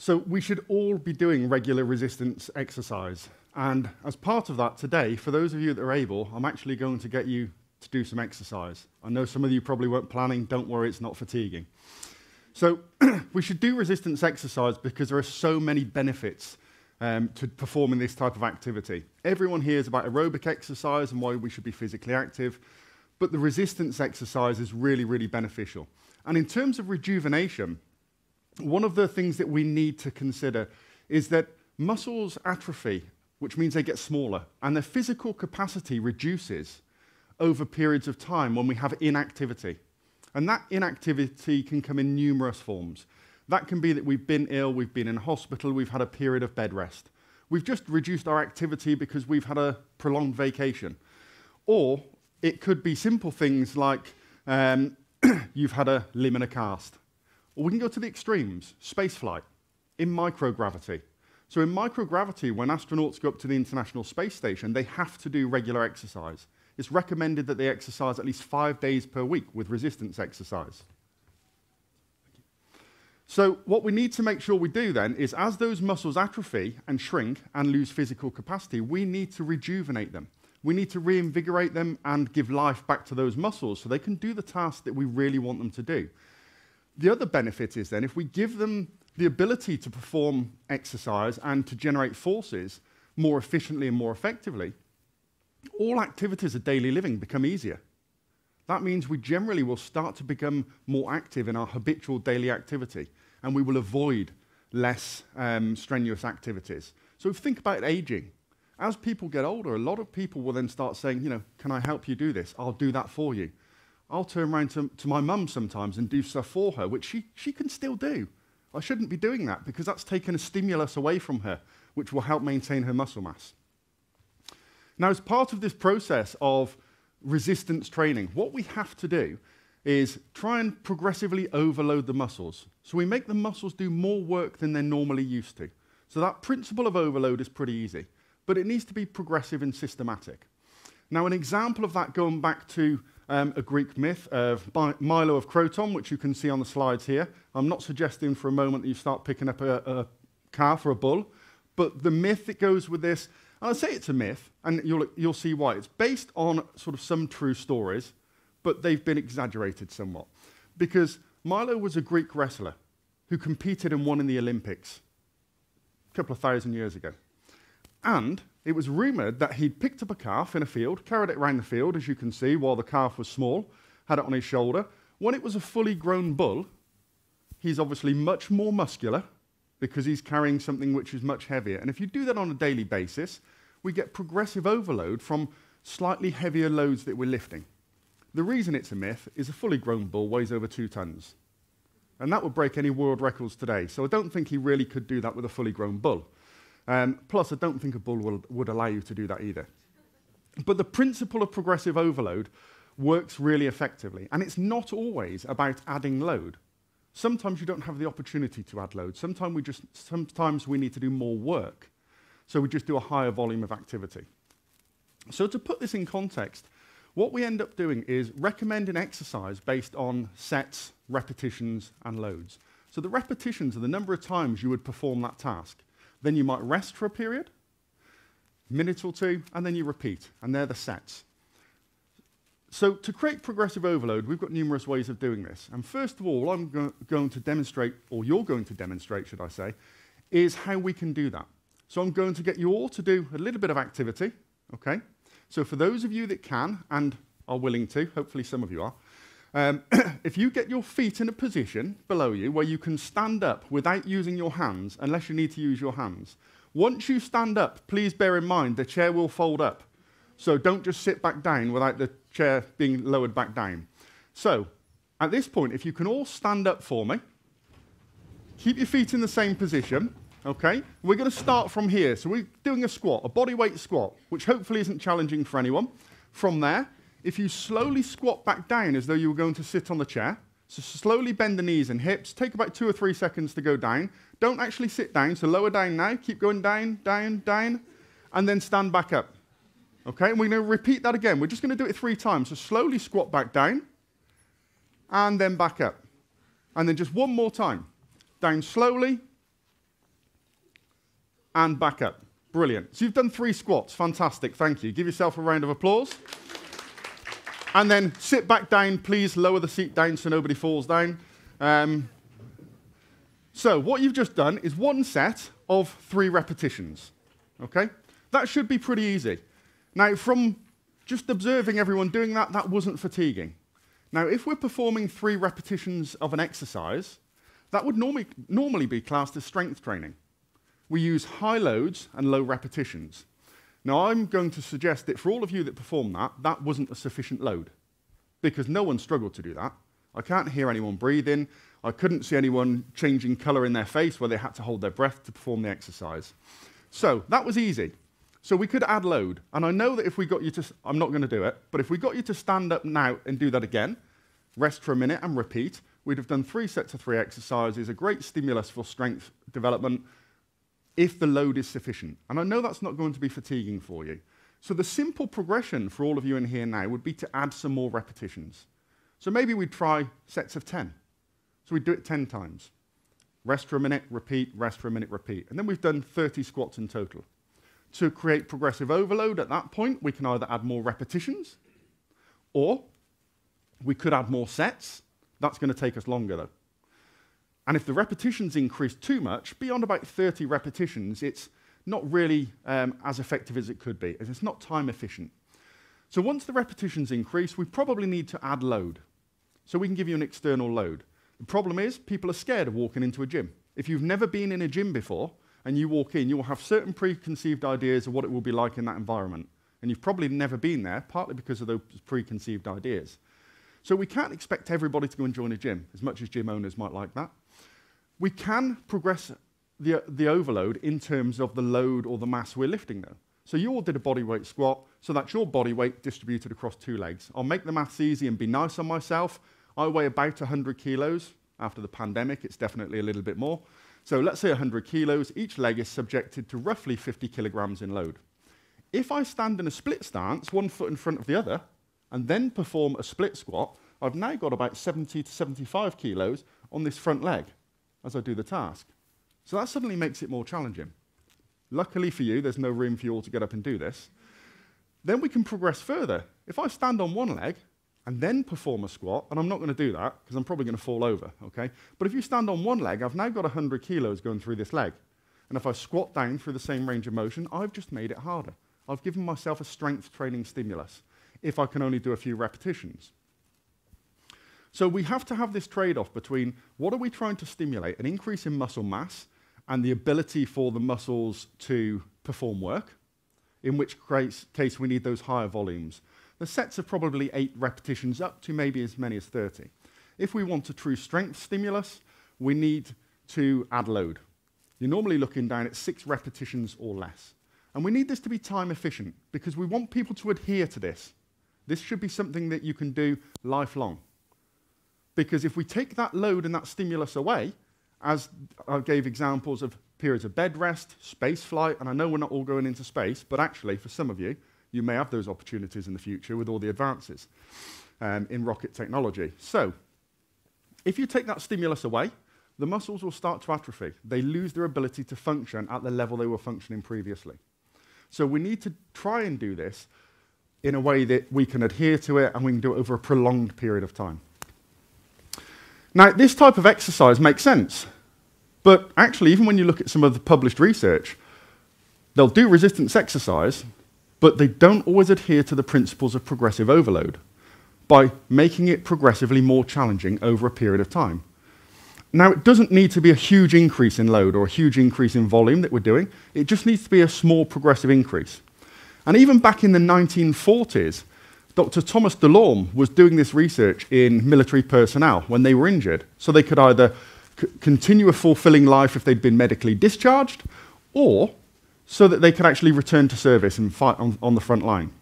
So we should all be doing regular resistance exercise. And as part of that today, for those of you that are able, I'm actually going to get you to do some exercise. I know some of you probably weren't planning. Don't worry, it's not fatiguing. So we should do resistance exercise because there are so many benefits to performing this type of activity. Everyone hears about aerobic exercise and why we should be physically active, but the resistance exercise is really, really beneficial. And in terms of rejuvenation, one of the things that we need to consider is that muscles atrophy, which means they get smaller, and their physical capacity reduces over periods of time when we have inactivity. And that inactivity can come in numerous forms. That can be that we've been ill, we've been in hospital, we've had a period of bed rest. We've just reduced our activity because we've had a prolonged vacation. Or it could be simple things like you've had a limb in a cast. Or we can go to the extremes, spaceflight, in microgravity. So in microgravity, when astronauts go up to the International Space Station, they have to do regular exercise. It's recommended that they exercise at least 5 days per week with resistance exercise. So what we need to make sure we do then is as those muscles atrophy and shrink and lose physical capacity, we need to rejuvenate them. We need to reinvigorate them and give life back to those muscles so they can do the task that we really want them to do. The other benefit is then if we give them the ability to perform exercise and to generate forces more efficiently and more effectively, all activities of daily living become easier. That means we generally will start to become more active in our habitual daily activity, and we will avoid less strenuous activities. So if you think about aging, as people get older, a lot of people will then start saying, you know, can I help you do this? I'll do that for you. I'll turn around to my mum sometimes and do stuff for her, which she can still do. I shouldn't be doing that because that's taken a stimulus away from her, which will help maintain her muscle mass. Now, as part of this process of resistance training, what we have to do is try and progressively overload the muscles. So we make the muscles do more work than they're normally used to. So that principle of overload is pretty easy, but it needs to be progressive and systematic. Now, an example of that going back to a Greek myth of Milo of Croton, which you can see on the slides here. I'm not suggesting for a moment that you start picking up a calf or a bull, but the myth that goes with this, and I say it's a myth, and you'll see why. It's based on sort of some true stories, but they've been exaggerated somewhat. Because Milo was a Greek wrestler who competed and won in the Olympics a couple of thousand years ago. And it was rumoured that he'd picked up a calf in a field, carried it around the field, as you can see, while the calf was small, had it on his shoulder. When it was a fully grown bull, he's obviously much more muscular because he's carrying something which is much heavier. And if you do that on a daily basis, we get progressive overload from slightly heavier loads that we're lifting. The reason it's a myth is a fully grown bull weighs over 2 tons. And that would break any world records today. So I don't think he really could do that with a fully grown bull. Plus, I don't think a bull would allow you to do that either. But the principle of progressive overload works really effectively. And it's not always about adding load. Sometimes you don't have the opportunity to add load. Sometimes we need to do more work. So we just do a higher volume of activity. So to put this in context, what we end up doing is recommending exercise based on sets, repetitions, and loads. So the repetitions are the number of times you would perform that task. Then you might rest for a period, minute or two, and then you repeat, and they're the sets. So to create progressive overload, we've got numerous ways of doing this. And first of all, I'm going to demonstrate, or you're going to demonstrate, should I say, is how we can do that. So I'm going to get you all to do a little bit of activity, okay? So for those of you that can, and are willing to, hopefully some of you are, if you get your feet in a position below you where you can stand up without using your hands, unless you need to use your hands. Once you stand up, please bear in mind the chair will fold up. So don't just sit back down without the chair being lowered back down. So at this point, if you can all stand up for me, keep your feet in the same position, okay? We're going to start from here. So we're doing a squat, a body weight squat, which hopefully isn't challenging for anyone. From there, if you slowly squat back down as though you were going to sit on the chair, so slowly bend the knees and hips, take about 2 or 3 seconds to go down. Don't actually sit down, so lower down now, keep going down, down, down, and then stand back up. Okay, and we're going to repeat that again. We're just going to do it 3 times. So slowly squat back down, and then back up. And then just one more time. Down slowly, and back up. Brilliant. So you've done 3 squats. Fantastic. Thank you. Give yourself a round of applause. And then sit back down. Please lower the seat down so nobody falls down. So what you've just done is 1 set of 3 repetitions. Okay? That should be pretty easy. Now, from just observing everyone doing that, that wasn't fatiguing. Now, if we're performing 3 repetitions of an exercise, that would normally be classed as strength training. We use high loads and low repetitions. Now, I'm going to suggest that for all of you that perform that, that wasn't a sufficient load, because no one struggled to do that. I can't hear anyone breathing. I couldn't see anyone changing colour in their face where they had to hold their breath to perform the exercise. So that was easy. So we could add load. And I know that if we got you to, I'm not going to do it, but if we got you to stand up now and do that again, rest for a minute and repeat, we'd have done 3 sets of 3 exercises, a great stimulus for strength development, if the load is sufficient. And I know that's not going to be fatiguing for you. So the simple progression for all of you in here now would be to add some more repetitions. So maybe we'd try sets of 10. So we'd do it 10 times. Rest for a minute, repeat, rest for a minute, repeat. And then we've done 30 squats in total. To create progressive overload at that point, we can either add more repetitions, or we could add more sets. That's going to take us longer, though. And if the repetitions increase too much, beyond about 30 repetitions, it's not really as effective as it could be, as it's not time efficient. So once the repetitions increase, we probably need to add load. So we can give you an external load. The problem is, people are scared of walking into a gym. If you've never been in a gym before, and you walk in, you will have certain preconceived ideas of what it will be like in that environment. And you've probably never been there, partly because of those preconceived ideas. So we can't expect everybody to go and join a gym, as much as gym owners might like that. We can progress the overload in terms of the load or the mass we're lifting, though. So you all did a body weight squat, so that's your body weight distributed across 2 legs. I'll make the maths easy and be nice on myself. I weigh about 100 kilos. After the pandemic, it's definitely a little bit more. So let's say 100 kilos. Each leg is subjected to roughly 50 kilograms in load. If I stand in a split stance, 1 foot in front of the other, and then perform a split squat, I've now got about 70 to 75 kilos on this front leg as I do the task. So that suddenly makes it more challenging. Luckily for you, there's no room for you all to get up and do this. Then we can progress further. If I stand on one leg and then perform a squat, and I'm not going to do that because I'm probably going to fall over, okay? But if you stand on one leg, I've now got 100 kilos going through this leg. And if I squat down through the same range of motion, I've just made it harder. I've given myself a strength training stimulus if I can only do a few repetitions. So we have to have this trade-off between what are we trying to stimulate, an increase in muscle mass and the ability for the muscles to perform work, in which case we need those higher volumes. The sets are probably 8 repetitions up to maybe as many as 30. If we want a true strength stimulus, we need to add load. You're normally looking down at 6 repetitions or less. And we need this to be time efficient because we want people to adhere to this. This should be something that you can do lifelong. Because if we take that load and that stimulus away, as I gave examples of periods of bed rest, space flight, and I know we're not all going into space, but actually for some of you, you may have those opportunities in the future with all the advances in rocket technology. So if you take that stimulus away, the muscles will start to atrophy. They lose their ability to function at the level they were functioning previously. So we need to try and do this in a way that we can adhere to it and we can do it over a prolonged period of time. Now, this type of exercise makes sense, but actually, even when you look at some of the published research, they'll do resistance exercise, but they don't always adhere to the principles of progressive overload by making it progressively more challenging over a period of time. Now, it doesn't need to be a huge increase in load or a huge increase in volume that we're doing. It just needs to be a small progressive increase. And even back in the 1940s, Dr. Thomas DeLorme was doing this research in military personnel when they were injured, so they could either continue a fulfilling life if they'd been medically discharged, or so that they could actually return to service and fight on the front line.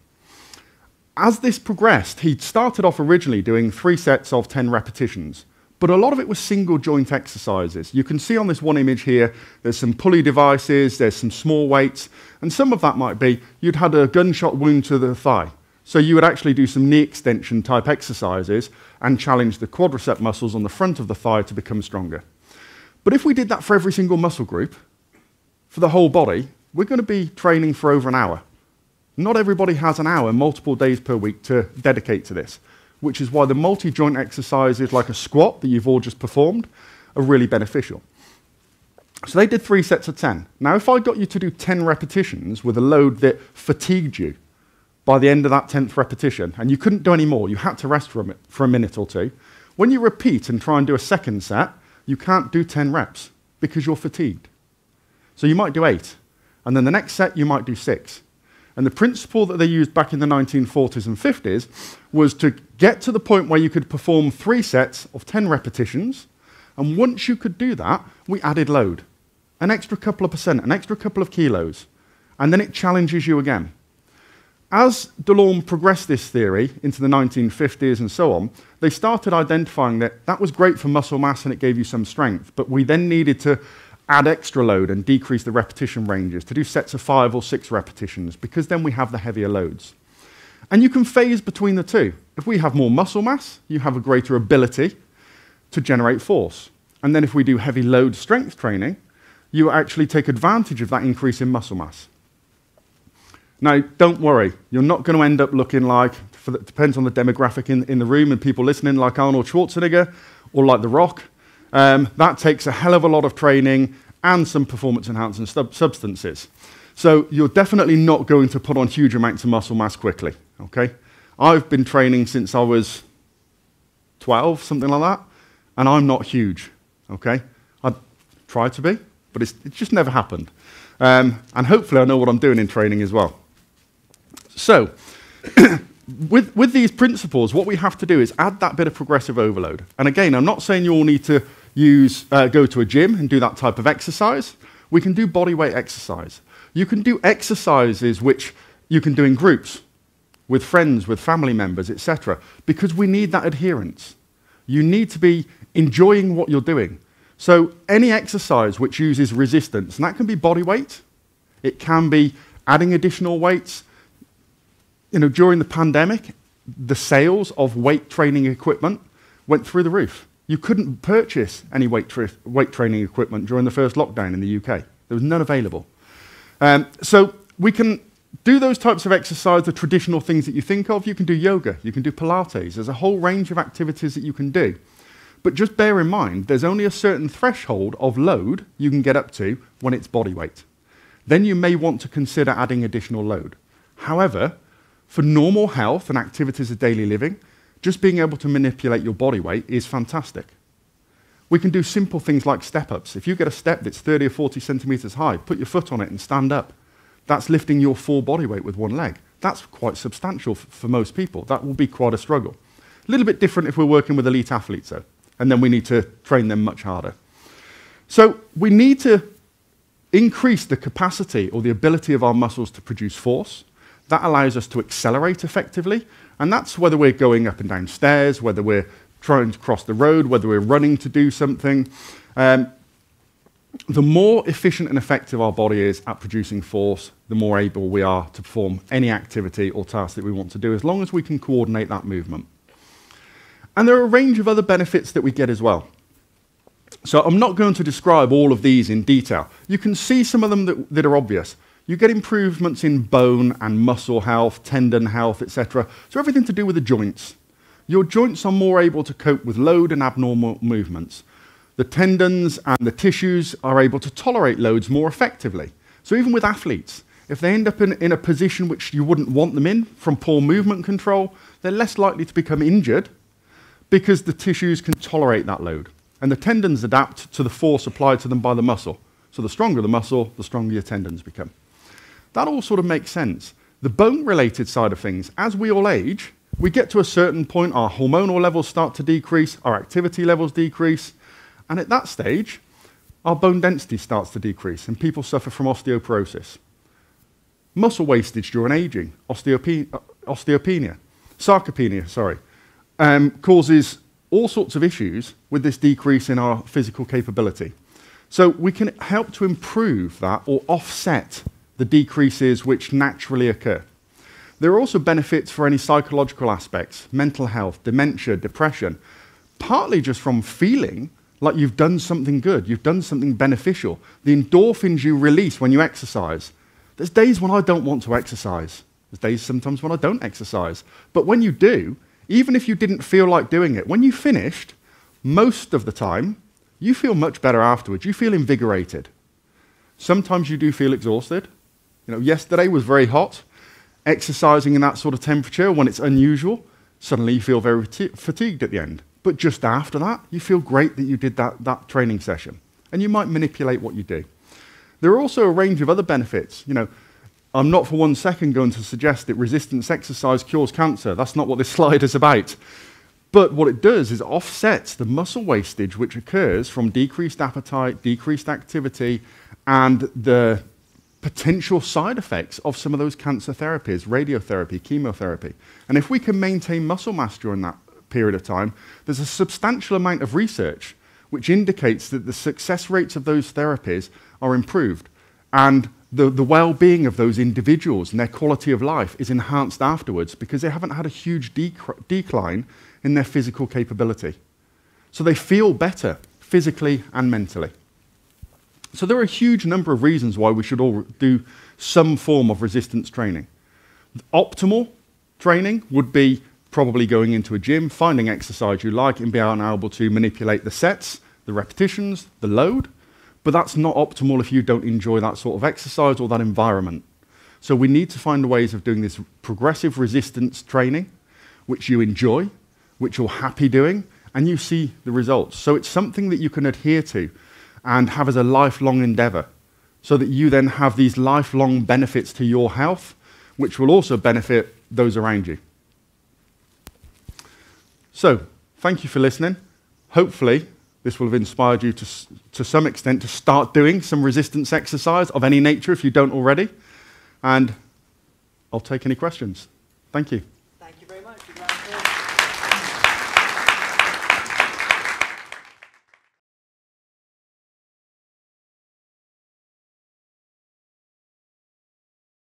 As this progressed, he started off originally doing 3 sets of 10 repetitions, but a lot of it was single joint exercises. You can see on this one image here, there's some pulley devices, there's some small weights, and some of that might be you'd had a gunshot wound to the thigh. So you would actually do some knee extension type exercises and challenge the quadricep muscles on the front of the thigh to become stronger. But if we did that for every single muscle group, for the whole body, we're going to be training for over an hour. Not everybody has an hour, multiple days per week to dedicate to this, which is why the multi-joint exercises like a squat that you've all just performed are really beneficial. So they did 3 sets of 10. Now, if I got you to do 10 repetitions with a load that fatigued you by the end of that 10th repetition, and you couldn't do any more, you had to rest for a minute or two, when you repeat and try and do a second set, you can't do 10 reps because you're fatigued. So you might do 8, and then the next set you might do 6. And the principle that they used back in the 1940s and 50s was to get to the point where you could perform 3 sets of 10 repetitions, and once you could do that, we added load. An extra couple of percent, an extra couple of kilos, and then it challenges you again. As Delorme progressed this theory into the 1950s and so on, they started identifying that that was great for muscle mass and it gave you some strength, but we then needed to add extra load and decrease the repetition ranges to do sets of 5 or 6 repetitions, because then we have the heavier loads. And you can phase between the two. If we have more muscle mass, you have a greater ability to generate force. And then if we do heavy load strength training, you actually take advantage of that increase in muscle mass. Now, don't worry, you're not going to end up looking like, it depends on the demographic in the room and people listening, like Arnold Schwarzenegger or like The Rock. That takes a hell of a lot of training and some performance-enhancing substances. So you're definitely not going to put on huge amounts of muscle mass quickly, okay? I've been training since I was 12, something like that, and I'm not huge, okay? I try to be, but it's just never happened. And hopefully I know what I'm doing in training as well. So, with these principles, what we have to do is add that bit of progressive overload. And again, I'm not saying you all need to go to a gym and do that type of exercise. We can do body weight exercise. You can do exercises which you can do in groups, with friends, with family members, etc. Because we need that adherence. You need to be enjoying what you're doing. So any exercise which uses resistance, and that can be body weight, it can be adding additional weights. You know, during the pandemic, the sales of weight training equipment went through the roof. You couldn't purchase any weight training equipment during the first lockdown in the UK. There was none available. So we can do those types of exercise, the traditional things that you think of. You can do yoga, you can do Pilates. There's a whole range of activities that you can do. But just bear in mind, there's only a certain threshold of load you can get up to when it's body weight. Then you may want to consider adding additional load. However, for normal health and activities of daily living, just being able to manipulate your body weight is fantastic. We can do simple things like step-ups. If you get a step that's 30 or 40 centimeters high, put your foot on it and stand up. That's lifting your full body weight with one leg. That's quite substantial for most people. That will be quite a struggle. A little bit different if we're working with elite athletes, though, and then we need to train them much harder. So we need to increase the capacity or the ability of our muscles to produce force. That allows us to accelerate effectively, and that's whether we're going up and down stairs, whether we're trying to cross the road, whether we're running to do something. The more efficient and effective our body is at producing force, the more able we are to perform any activity or task that we want to do, as long as we can coordinate that movement. And there are a range of other benefits that we get as well. So I'm not going to describe all of these in detail. You can see some of them that are obvious. You get improvements in bone and muscle health, tendon health, etc. So everything to do with the joints. Your joints are more able to cope with load and abnormal movements. The tendons and the tissues are able to tolerate loads more effectively. So even with athletes, if they end up in a position which you wouldn't want them in from poor movement control, they're less likely to become injured because the tissues can tolerate that load. And the tendons adapt to the force applied to them by the muscle. So the stronger the muscle, the stronger your tendons become. That all sort of makes sense. The bone-related side of things, as we all age, we get to a certain point, our hormonal levels start to decrease, our activity levels decrease, and at that stage, our bone density starts to decrease, and people suffer from osteoporosis. Muscle wastage during aging, sarcopenia, causes all sorts of issues with this decrease in our physical capability. So we can help to improve that or offset the decreases which naturally occur. There are also benefits for any psychological aspects, mental health, dementia, depression, partly just from feeling like you've done something good, you've done something beneficial. The endorphins you release when you exercise There's days when I don't want to exercise. There's days sometimes when I don't exercise. But when you do, even if you didn't feel like doing it, when you finished, most of the time, you feel much better afterwards. You feel invigorated. Sometimes you do feel exhausted. Yesterday was very hot. Exercising in that sort of temperature, when it's unusual, suddenly you feel very fatigued at the end. But just after that, you feel great that you did that training session. And you might manipulate what you do. There are also a range of other benefits. I'm not for 1 second going to suggest that resistance exercise cures cancer. That's not what this slide is about. But what it does is offsets the muscle wastage which occurs from decreased appetite, decreased activity, and the potential side effects of some of those cancer therapies, radiotherapy, chemotherapy. And if we can maintain muscle mass during that period of time, there's a substantial amount of research which indicates that the success rates of those therapies are improved, and the well-being of those individuals and their quality of life is enhanced afterwards because they haven't had a huge decline in their physical capability. So they feel better physically and mentally. So there are a huge number of reasons why we should all do some form of resistance training. Optimal training would be probably going into a gym, finding exercise you like, and being able to manipulate the sets, the repetitions, the load. But that's not optimal if you don't enjoy that sort of exercise or that environment. So we need to find ways of doing this progressive resistance training, which you enjoy, which you're happy doing, and you see the results. So it's something that you can adhere to and have as a lifelong endeavor, so that you then have these lifelong benefits to your health, which will also benefit those around you. So, thank you for listening. Hopefully, this will have inspired you to some extent to start doing some resistance exercise of any nature if you don't already. And I'll take any questions. Thank you.